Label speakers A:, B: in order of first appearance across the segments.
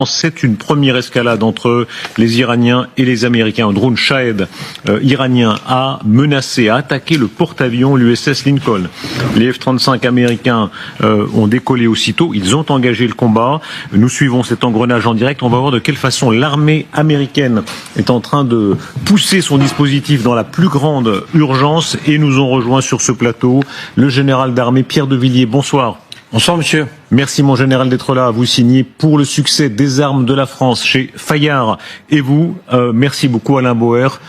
A: C'est une première escalade entre les Iraniens et les Américains. Un drone Shahed iranien a menacé, a attaqué le porte-avions l'USS Lincoln. Les F-35 américains ont décollé aussitôt. Ils ont engagé le combat. Nous suivons cet engrenage en direct. On va voir de quelle façon l'armée américaine est en train de pousser son dispositif dans la plus grande urgence. Et nous ont rejoint sur ce plateau le général d'armée Pierre de Villiers. Bonsoir.
B: Bonsoir monsieur.
A: Merci mon général d'être là. Vous signez pour le succès des armes de la France chez Fayard. Et vous, merci beaucoup Alain Bauer.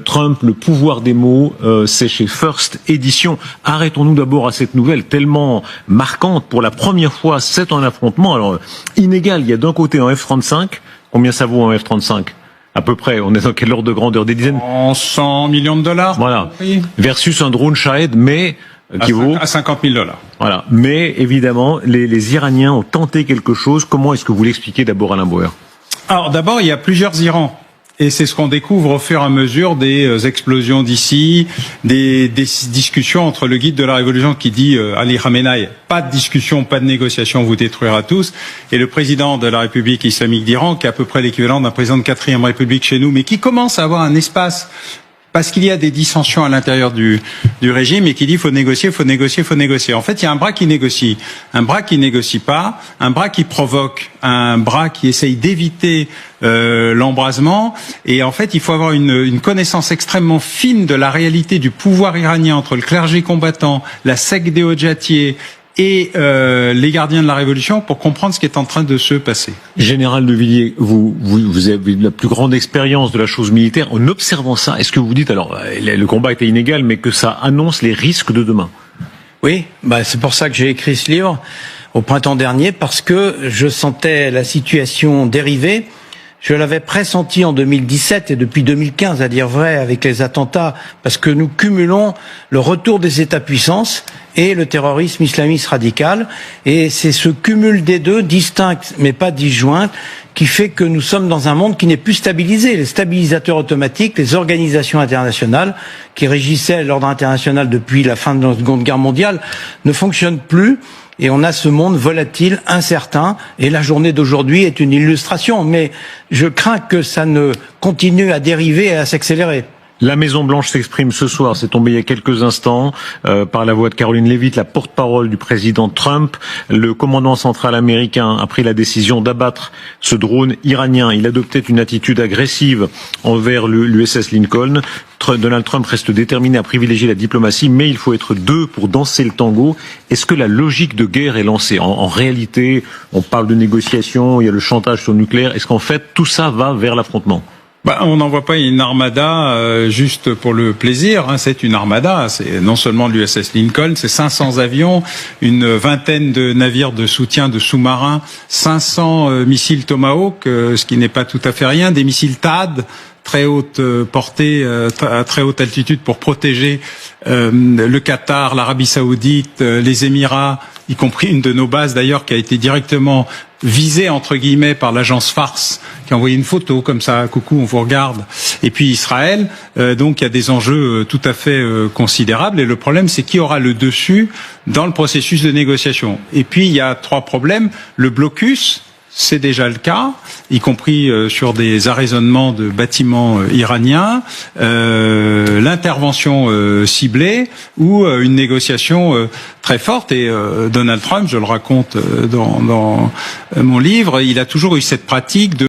A: Trump, le pouvoir des mots, c'est chez First Édition. Arrêtons-nous d'abord à cette nouvelle tellement marquante. Pour la première fois, c'est un affrontement. Alors inégal, il y a d'un côté un F-35. Combien ça vaut un F-35 ? À peu près, on est dans quel ordre de grandeur ? Des dizaines ?
B: En 100 millions de dollars.
A: Voilà.
B: Oui.
A: Versus un drone Shahed, mais qui vaut
B: à 50 000 $.
A: Voilà. Mais évidemment, les Iraniens ont tenté quelque chose. Comment est-ce que vous l'expliquez d'abord, Alain Bauer ?
B: Alors d'abord, il y a plusieurs Irans. Et c'est ce qu'on découvre au fur et à mesure des explosions d'ici, des discussions entre le guide de la révolution qui dit Ali Khamenei, pas de discussion, pas de négociation, on vous détruira tous, et le président de la République islamique d'Iran, qui est à peu près l'équivalent d'un président de 4e République chez nous, mais qui commence à avoir un espace parce qu'il y a des dissensions à l'intérieur du régime et qui dit faut négocier. En fait, il y a un bras qui négocie, un bras qui négocie pas, un bras qui provoque, un bras qui essaye d'éviter l'embrasement. Et en fait, il faut avoir une connaissance extrêmement fine de la réalité du pouvoir iranien entre le clergé combattant, la secte des Hodjatiers et les gardiens de la révolution pour comprendre ce qui est en train de se passer.
A: Général de Villiers, vous avez la plus grande expérience de la chose militaire. En observant ça, est-ce que vous dites, alors le combat était inégal, mais que ça annonce les risques de demain ?
C: Oui, c'est pour ça que j'ai écrit ce livre au printemps dernier, parce que je sentais la situation dériver. Je l'avais pressenti en 2017 et depuis 2015, à dire vrai, avec les attentats, parce que nous cumulons le retour des États-puissances et le terrorisme islamiste radical. Et c'est ce cumul des deux, distincts mais pas disjoints, qui fait que nous sommes dans un monde qui n'est plus stabilisé. Les stabilisateurs automatiques, les organisations internationales qui régissaient l'ordre international depuis la fin de la Seconde Guerre mondiale ne fonctionnent plus. Et on a ce monde volatile, incertain, et la journée d'aujourd'hui est une illustration. Mais je crains que ça ne continue à dériver et à s'accélérer.
A: La Maison-Blanche s'exprime ce soir, c'est tombé il y a quelques instants, par la voix de Caroline Leavitt, la porte-parole du président Trump. Le commandant central américain a pris la décision d'abattre ce drone iranien. Il adoptait une attitude agressive envers l'USS Lincoln. Donald Trump reste déterminé à privilégier la diplomatie, mais il faut être deux pour danser le tango. Est-ce que la logique de guerre est lancée ? En réalité, on parle de négociation, il y a le chantage sur le nucléaire. Est-ce qu'en fait, tout ça va vers l'affrontement ?
B: On n'envoie pas une armada juste pour le plaisir, hein. C'est une armada. C'est non seulement l'USS Lincoln, c'est 500 avions, une vingtaine de navires de soutien, de sous-marins, 500 missiles Tomahawk, ce qui n'est pas tout à fait rien, des missiles THAAD, très haute portée, à très haute altitude pour protéger le Qatar, l'Arabie Saoudite, les Émirats, y compris une de nos bases d'ailleurs qui a été directement visée entre guillemets par l'agence Farse qui a envoyé une photo comme ça, coucou, on vous regarde. Et puis Israël, donc il y a des enjeux tout à fait considérables. Et le problème, c'est qui aura le dessus dans le processus de négociation. Et puis il y a trois problèmes. Le blocus, c'est déjà le cas, y compris sur des arraisonnements de bâtiments iraniens, l'intervention ciblée ou une négociation très forte. Et Donald Trump, je le raconte dans mon livre, il a toujours eu cette pratique de